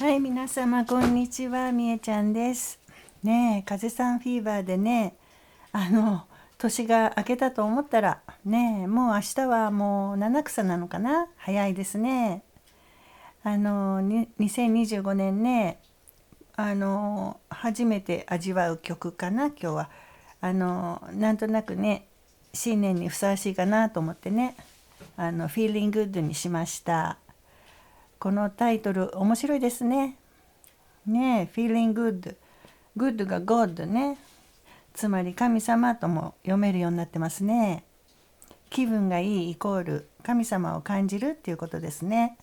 はい、皆様こんにちは、みえちゃんです。ねえ、風邪さんフィーバーでね、年が明けたと思ったら、ねえ、もう明日はもう七草なのかな、早いですね。2025年ね、初めて味わう曲かな、今日は。なんとなくね、新年にふさわしいかなと思ってね、Feeling Good にしました。このタイトル面白いですね。ねえ、Feeling Good。Good が God ね。つまり神様とも読めるようになってますね。気分がいいイコール神様を感じるっていうことですね。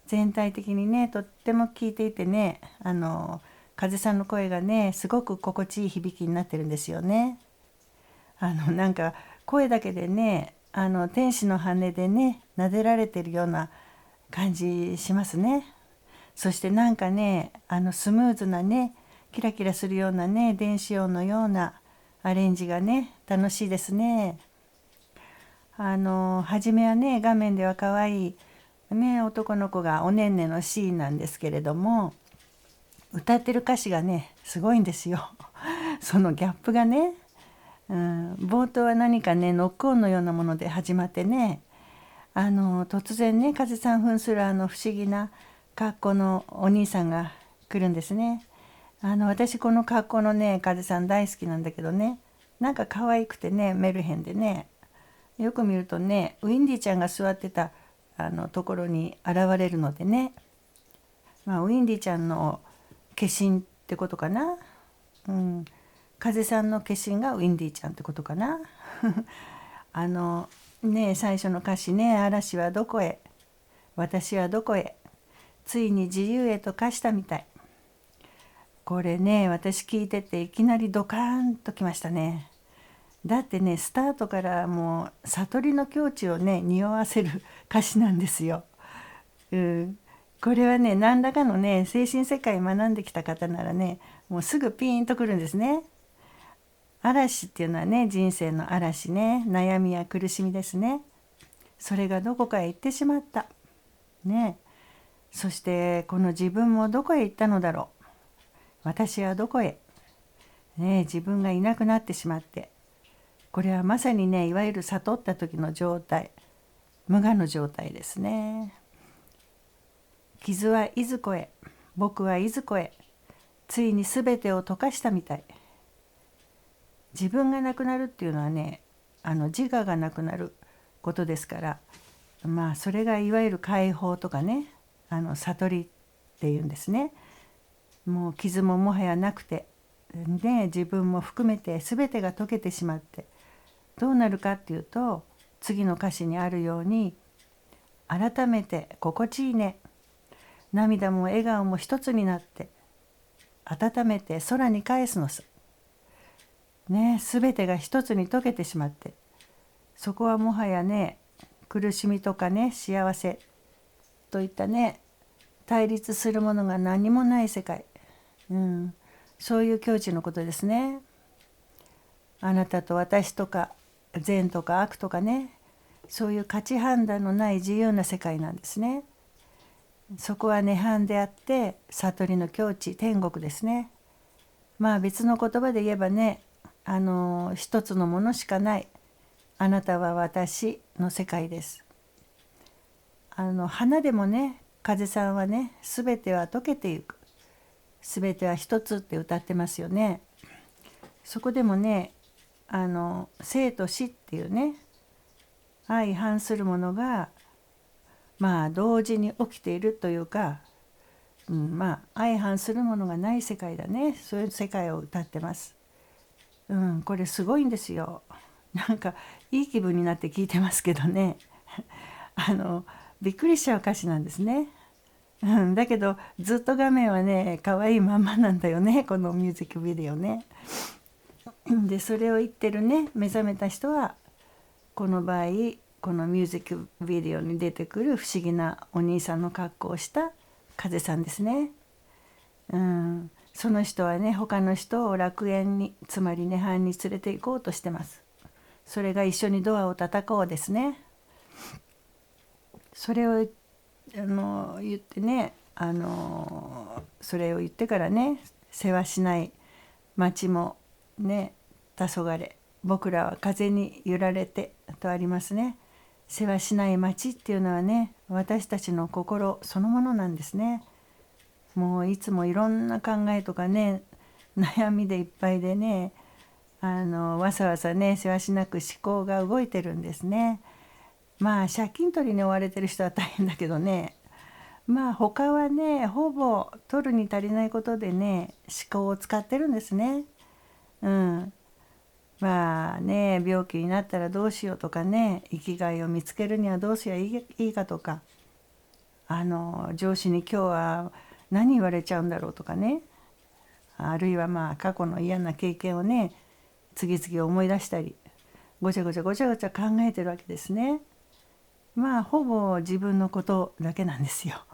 全体的にね、とっても聞いていてね、風さんの声がね、すごく心地いい響きになってるんですよね。なんか声だけでね、天使の羽でね、撫でられてるような感じしますね。そしてなんかね、スムーズなね、キラキラするようなね、電子音のようなアレンジがね、楽しいですね。初めはね、画面では可愛いね、男の子がおねんねのシーンなんですけれども、歌ってる歌詞がね、すごいんですよ。そのギャップがね、冒頭は何かね、ノックオンのようなもので始まってね、突然ね、風さん扮する不思議な格好のお兄さんが来るんですね。私この格好のね、風さん大好きなんだけどね、なんか可愛くてね、メルヘンでね、よく見るとね、ウィンディちゃんが座ってたところに現れるのでね、まあ、ウィンディちゃんの化身ってことかな。うん、風さんの化身がウィンディちゃんってことかな。あのね、最初の歌詞ね、嵐はどこへ、私はどこへ、ついに自由へと化したみたい。これね、私聞いてていきなりドカーンときましたね。だってね、スタートからもう悟りの境地をね、匂わせる歌詞なんですよ。うん、これはね、何らかのね、精神世界学んできた方ならね、もうすぐピーンとくるんですね。嵐っていうのはね、人生の嵐ね、悩みや苦しみですね。それがどこかへ行ってしまった。ね。そしてこの自分もどこへ行ったのだろう。私はどこへ。ね、自分がいなくなってしまって。これはまさにね、いわゆる悟った時の状態。無我の状態ですね。傷はいずこへ。僕はいずこへ。ついに全てを溶かしたみたい。自分がなくなるっていうのはね、自我がなくなることですから、まあそれがいわゆる解放とかね、悟りっていうんですね。もう傷ももはやなくて、で自分も含めて全てが溶けてしまって、どうなるかっていうと、次の歌詞にあるように、改めて心地いいね、涙も笑顔も一つになって、温めて空に返すのさ。ね、全てが一つに溶けてしまって、そこはもはやね、苦しみとかね、幸せといったね、対立するものが何もない世界、うん、そういう境地のことですね。あなたと私とか善とか悪とかね、そういう価値判断のない自由な世界なんですね。そこは涅槃であって悟りの境地、天国ですね。まあ別の言葉で言えばね、一つのものしかない、あなたは私の世界です。花でもね、風さんはね、すべては溶けていく、すべては一つって歌ってますよね。そこでもね、生と死っていうね、相反するものがまあ同時に起きているというか、まあ相反するものがない世界だね、そういう世界を歌ってます。これすごいんですよ。なんかいい気分になって聞いてますけどね。あのびっくりしちゃう歌詞なんですね。だけどずっと画面はね、可愛いまんまなんだよね、このミュージックビデオね。でそれを言ってるね、目覚めた人は、この場合このミュージックビデオに出てくる不思議なお兄さんの格好をした風さんですね。その人はね、他の人を楽園に、つまり涅槃に連れて行こうとしてます。それが一緒にドアを叩こうですね。それを言ってね、それを言ってからね、世話しない町もね黄昏、僕らは風に揺られてとありますね。世話しない町っていうのはね、私たちの心そのものなんですね。もういつもいろんな考えとかね、悩みでいっぱいでね、わさわさね、せわしなく思考が動いてるんですね。まあ借金取りに追われてる人は大変だけどね、まあ他はね、ほぼ取るに足りないことでね、思考を使ってるんですね。うん。まあね、病気になったらどうしようとかね、生きがいを見つけるにはどうすりゃいいかとか、上司に今日は何言われちゃうんだろうとかね、あるいはまあ過去の嫌な経験をね、次々思い出したり、ごちゃごちゃごちゃごちゃ考えてるわけですね。まあほぼ自分のことだけなんですよ。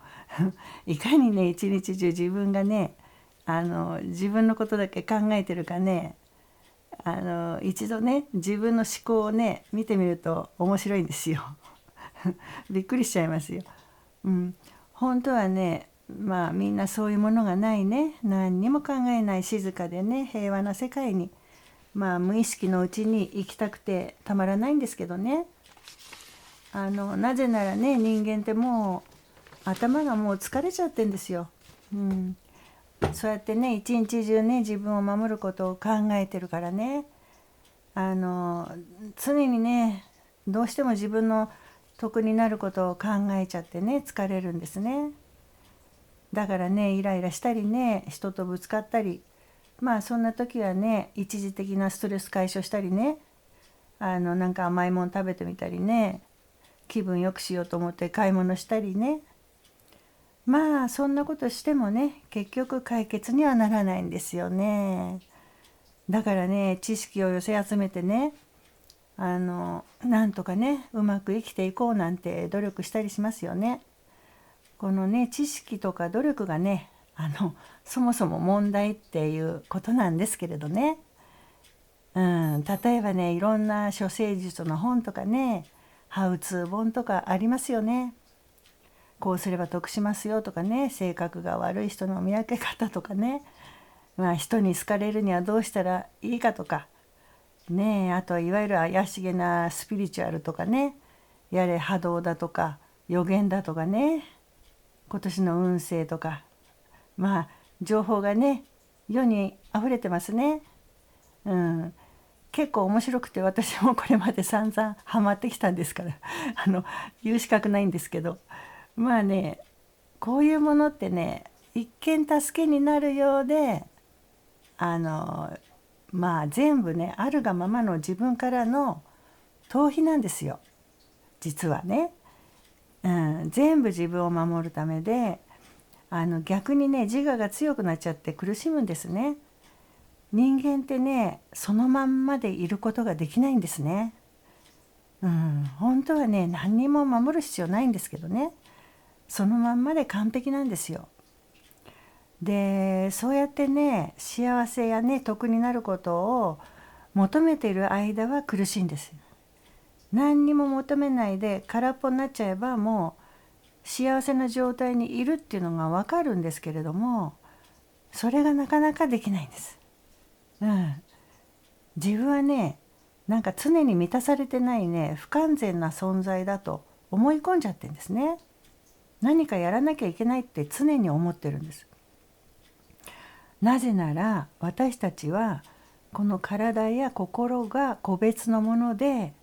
いかにね一日中自分がね自分のことだけ考えてるかね、一度ね自分の思考をね見てみると面白いんですよ。びっくりしちゃいますよ。うん、本当はね、まあみんなそういうものがないね、何にも考えない静かでね平和な世界に、まあ無意識のうちに生きたくてたまらないんですけどね。なぜならね、人間ってもう頭がもう疲れちゃってんですよ。うん、そうやってね一日中ね自分を守ることを考えてるからね、常にねどうしても自分の得になることを考えちゃってね疲れるんですね。だからねイライラしたりね、人とぶつかったり、まあそんな時はね一時的なストレス解消したりね、なんか甘いもの食べてみたりね、気分よくしようと思って買い物したりね、まあそんなことしてもね結局解決にはならないんですよね。だからね知識を寄せ集めてね、なんとかねうまく生きていこうなんて努力したりしますよね。このね知識とか努力がねそもそも問題っていうことなんですけれどね、例えばねいろんな処世術の本とかね、ハウツー本とかありますよね。こうすれば得しますよとかね、性格が悪い人の見分け方とかね、まあ人に好かれるにはどうしたらいいかとかね、あとはいわゆる怪しげなスピリチュアルとかね、やれ波動だとか予言だとかね、今年の運勢とか、まあ情報がね世に溢れてますね。うん、結構面白くて私もこれまで散々ハマってきたんですから言う資格ないんですけど、まあねこういうものってね一見助けになるようで、まあ全部ねあるがままの自分からの逃避なんですよ実はね。全部自分を守るためで、逆にね自我が強くなっちゃって苦しむんですね。人間ってねそのまんまでいることができないんですね。本当はね何にも守る必要ないんですけどね、そのまんまで完璧なんですよ。でそうやってね幸せやね得になることを求めている間は苦しいんです。何にも求めないで空っぽになっちゃえばもう幸せな状態にいるっていうのが分かるんですけれども、それがなかなかできないんです。自分はねなんか常に満たされてないね不完全な存在だと思い込んじゃってるんですね。何かやらなきゃいけないって常に思ってるんです。なぜなら私たちはこの体や心が個別のもので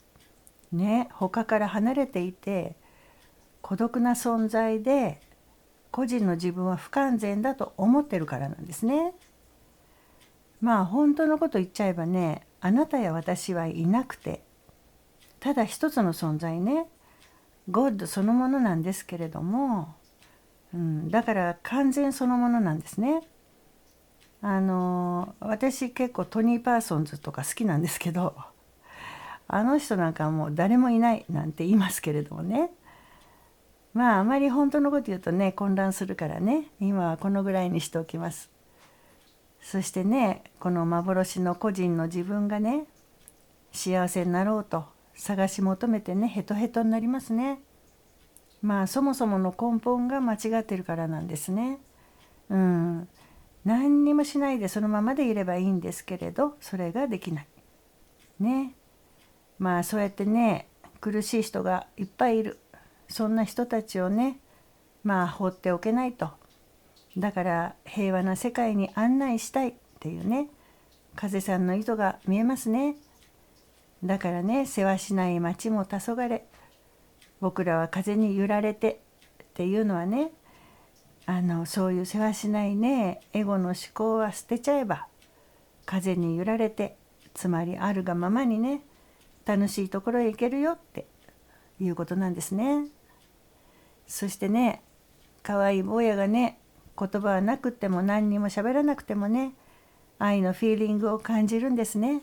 ね、他から離れていて孤独な存在で、個人の自分は不完全だと思ってるからなんですね。まあ本当のこと言っちゃえばね、あなたや私はいなくて、ただ一つの存在ね、ゴッドそのものなんですけれども、だから完全そのものなんですね。私結構トニー・パーソンズとか好きなんですけど、あの人なんかもう誰もいないなんて言いますけれどもね、まああまり本当のこと言うとね混乱するからね、今はこのぐらいにしておきます。そしてねこの幻の個人の自分がね幸せになろうと探し求めてねヘトヘトになりますね。そもそもの根本が間違ってるからなんですね。何にもしないでそのままでいればいいんですけれど、それができないね。そうやってね、苦しい人がいっぱいいる。そんな人たちをね、放っておけないと。だから平和な世界に案内したいっていうね、風さんの意図が見えますね。だからね、せわしない町も黄昏、僕らは風に揺られてっていうのはね、そういうせわしないね、エゴの思考は捨てちゃえば、風に揺られて、つまりあるがままにね、楽しいところへ行けるよっていうことなんですね。そしてね、可愛い坊やがね、言葉はなくっても何にも喋らなくてもね、愛のフィーリングを感じるんですね。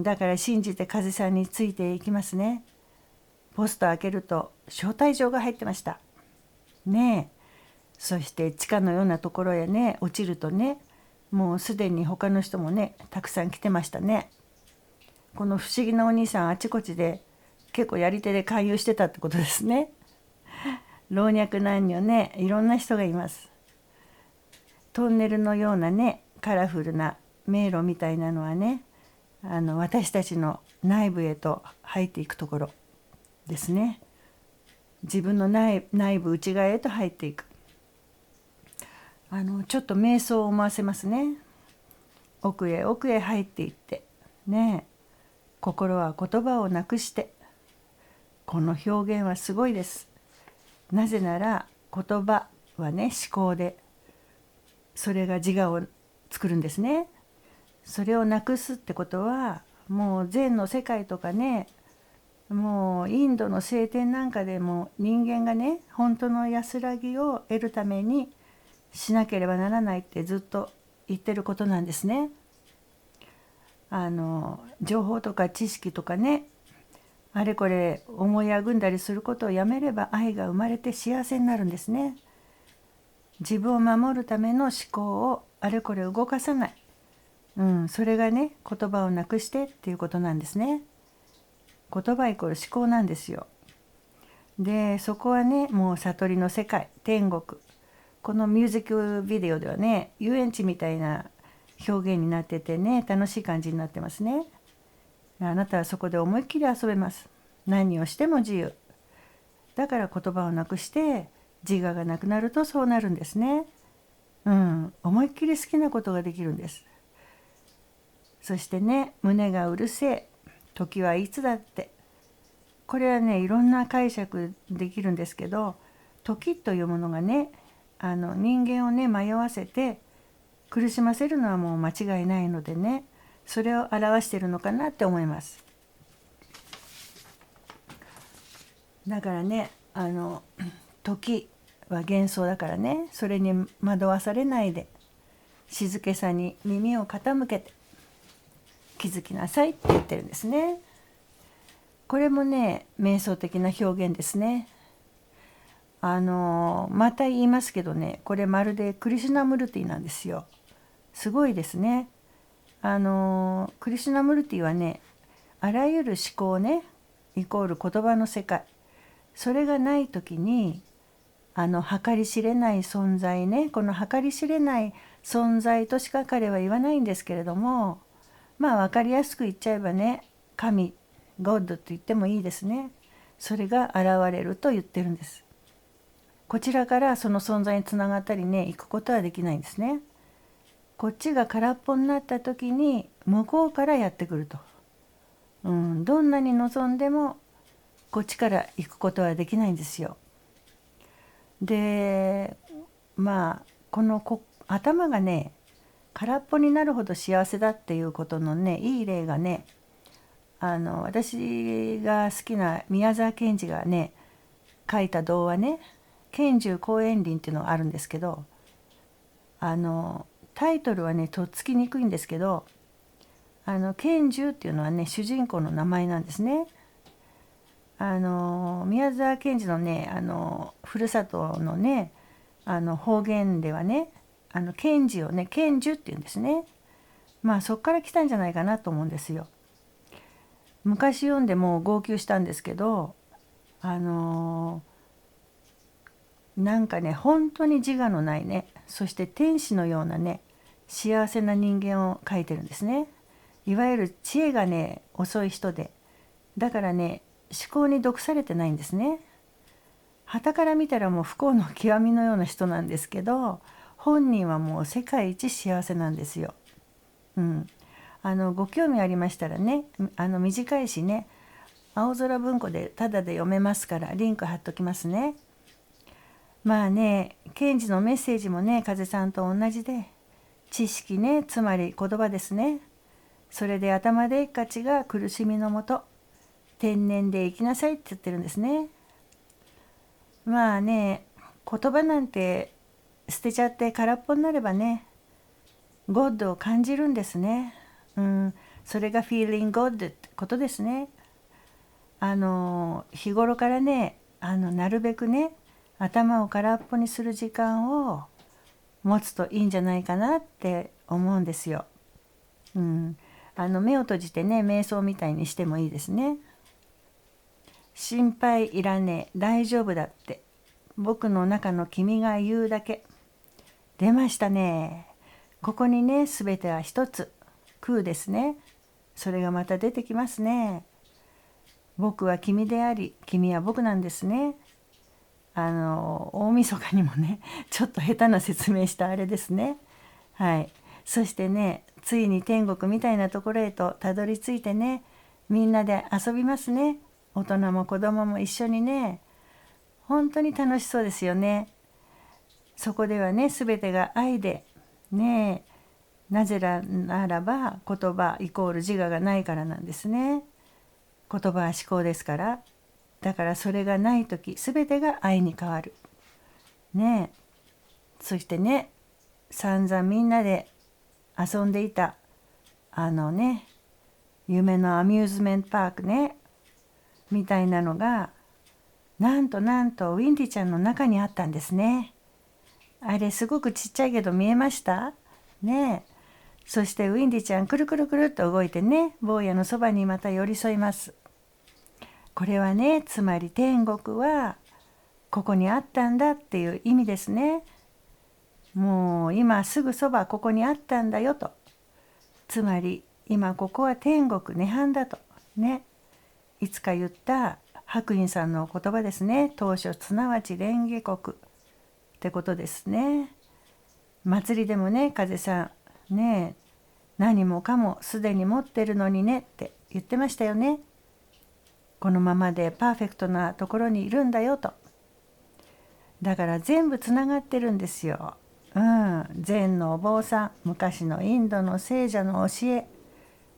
だから信じて風さんについていきますね。ポスト開けると招待状が入ってましたね。そして地下のようなところへね落ちるとね、もうすでに他の人もねたくさん来てましたね。この不思議なお兄さんあちこちで結構やり手で勧誘してたってことですね。老若男女ね、いろんな人がいます。トンネルのようなねカラフルな迷路みたいなのはね、私たちの内部へと入っていくところですね。自分の内部内側へと入っていく。ちょっと瞑想を思わせますね。奥へ奥へ入っていってね、心は言葉をなくして。この表現はすごいです。なぜなら言葉はね思考で、それが自我を作るんですね。それをなくすってことは、もう禅の世界とかね、もうインドの聖典なんかでも人間がね本当の安らぎを得るためにしなければならないってずっと言ってることなんですね。情報とか知識とかね、あれこれ思いあぐんだりすることをやめれば愛が生まれて幸せになるんですね。自分を守るための思考をあれこれ動かさない、それがね言葉をなくしてっていうことなんですね。言葉イコール思考なんですよ。でそこはねもう悟りの世界、天国。このミュージックビデオではね遊園地みたいな表現になっててね、楽しい感じになってますね。あなたはそこで思いっきり遊べます。何をしても自由だから、言葉をなくして自我がなくなるとそうなるんですね。思いっきり好きなことができるんです。そしてね、胸がうるせえ時はいつだって、これはねいろんな解釈できるんですけど、時というものがね人間をね迷わせて苦しませるのはもう間違いないのでね、それを表しているのかなって思います。だからね時は幻想だからね、それに惑わされないで静けさに耳を傾けて気づきなさいって言ってるんですね。これもね瞑想的な表現ですね。また言いますけどね、これまるでクリシュナムルティなんですよ。すごいですね。クリシュナムルティはね、あらゆる思考ねイコール言葉の世界、それがない時に計り知れない存在ね、この計り知れない存在としか彼は言わないんですけれども、分かりやすく言っちゃえばね、神、ゴッドと言ってもいいですね。それが現れると言ってるんです。こちらからその存在につながったりね行くことはできないんですね。こっちが空っぽになった時に向こうからやってくると、どんなに望んでもこっちから行くことはできないんですよ。でこの頭がね空っぽになるほど幸せだっていうことのねいい例がね、私が好きな宮沢賢治がね書いた童話ね、賢獣公園林っていうのがあるんですけど、タイトルはねとっつきにくいんですけど、賢獣っていうのはね主人公の名前なんですね。宮沢賢治のねふるさとのね方言ではね賢治をね賢樹っていうんですね。そっから来たんじゃないかなと思うんですよ。昔読んでもう号泣したんですけど、なんかね本当に自我のないね、そして天使のようなね幸せな人間を描いてるんですね。いわゆる知恵がね遅い人で、だからね思考に毒されてないんですね。傍から見たらもう不幸の極みのような人なんですけど、本人はもう世界一幸せなんですよ。うん、ご興味ありましたらね、短いしね、青空文庫でタダで読めますからリンク貼っときますね。まあね、ケンジのメッセージもね風さんと同じで、知識ね、つまり言葉ですね。それで頭でっかちが苦しみのもと、天然で生きなさいって言ってるんですね。まあね、言葉なんて捨てちゃって空っぽになればね、ゴッドを感じるんですね。それが feeling good ってことですね。日頃からね、なるべくね、頭を空っぽにする時間を持つといいんじゃないかなって思うんですよ。目を閉じてね、瞑想みたいにしてもいいですね。心配いらねえ、大丈夫だって、僕の中の君が言うだけ。出ましたね。ここにね、すべては一つ、空ですね。それがまた出てきますね。僕は君であり、君は僕なんですね。大晦日にもね、ちょっと下手な説明したあれですね。はい。そしてね、ついに天国みたいなところへとたどり着いてね、みんなで遊びますね。大人も子供も一緒にね、本当に楽しそうですよね。そこではね、全てが愛で、ねえ、なぜならば言葉イコール自我がないからなんですね。言葉は思考ですから。だからそれがない時、全てが愛に変わる。ねえ。そしてね、散々みんなで遊んでいた夢のアミューズメントパークね、みたいなのがなんとウィンディちゃんの中にあったんですね。あれすごくちっちゃいけど見えましたね。そしてウィンディちゃんくるくるくるっと動いてね、坊やのそばにまた寄り添います。これはね、つまり天国はここにあったんだっていう意味ですね。もう今すぐそばここにあったんだよと。つまり今ここは天国涅槃だとね、いつか言った白隠さんの言葉ですね。当初すなわち蓮華国ってことですね。祭りでもね、風さんね、何もかもすでに持ってるのにねって言ってましたよね。このままでパーフェクトなところにいるんだよと。だから全部つながってるんですよ。禅のお坊さん、昔のインドの聖者の教え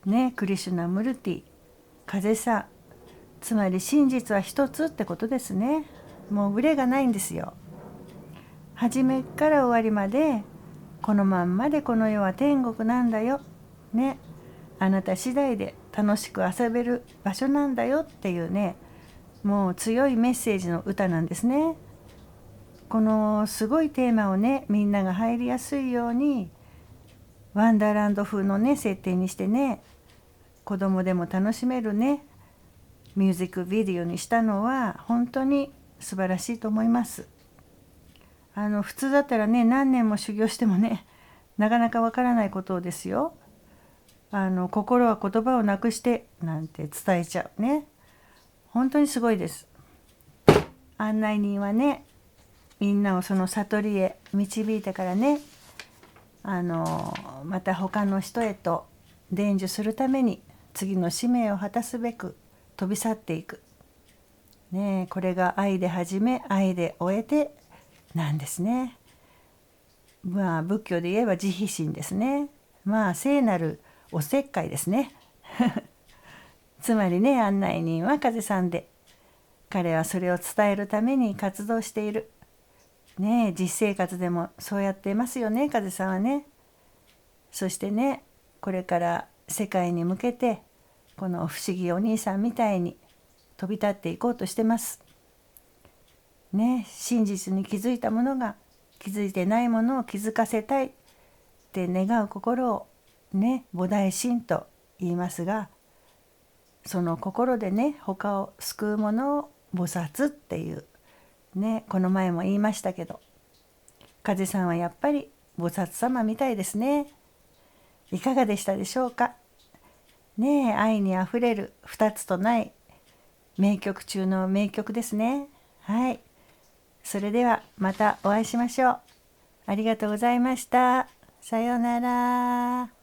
ね、クリシュナムルティ、風さん、つまり真実は一つってことですね。もうブレがないんですよ。初めから終わりまでこのまんまでこの世は天国なんだよね、あなた次第で楽しく遊べる場所なんだよっていうね、もう強いメッセージの歌なんですね。このすごいテーマをね、みんなが入りやすいようにワンダーランド風のね設定にしてね、子供でも楽しめるねミュージックビデオにしたのは本当に素晴らしいと思います。普通だったらね、何年も修行してもね、なかなかわからないことですよ。心は言葉をなくしてなんて伝えちゃうね。本当にすごいです。案内人はね、みんなをその悟りへ導いてからね、また他の人へと伝授するために次の使命を果たすべく飛び去っていく。ね、これが愛で始め愛で終えてなんですね。まあ仏教で言えば慈悲心ですね。まあ聖なるおせっかいですね。つまりね、案内人は風さんで、彼はそれを伝えるために活動している。ねえ、実生活でもそうやってますよね、風さんはね。そしてね、これから世界に向けてこの不思議お兄さんみたいに飛び立っていこうとしてます。ね、真実に気づいたものが気づいてないものを気づかせたいって願う心をね、菩提心と言いますが、その心でね、他を救うものを菩薩っていうね、この前も言いましたけど、風さんはやっぱり菩薩様みたいですね。いかがでしたでしょうか。ねえ、愛にあふれる二つとない名曲中の名曲ですね。はい。それではまたお会いしましょう。ありがとうございました。さようなら。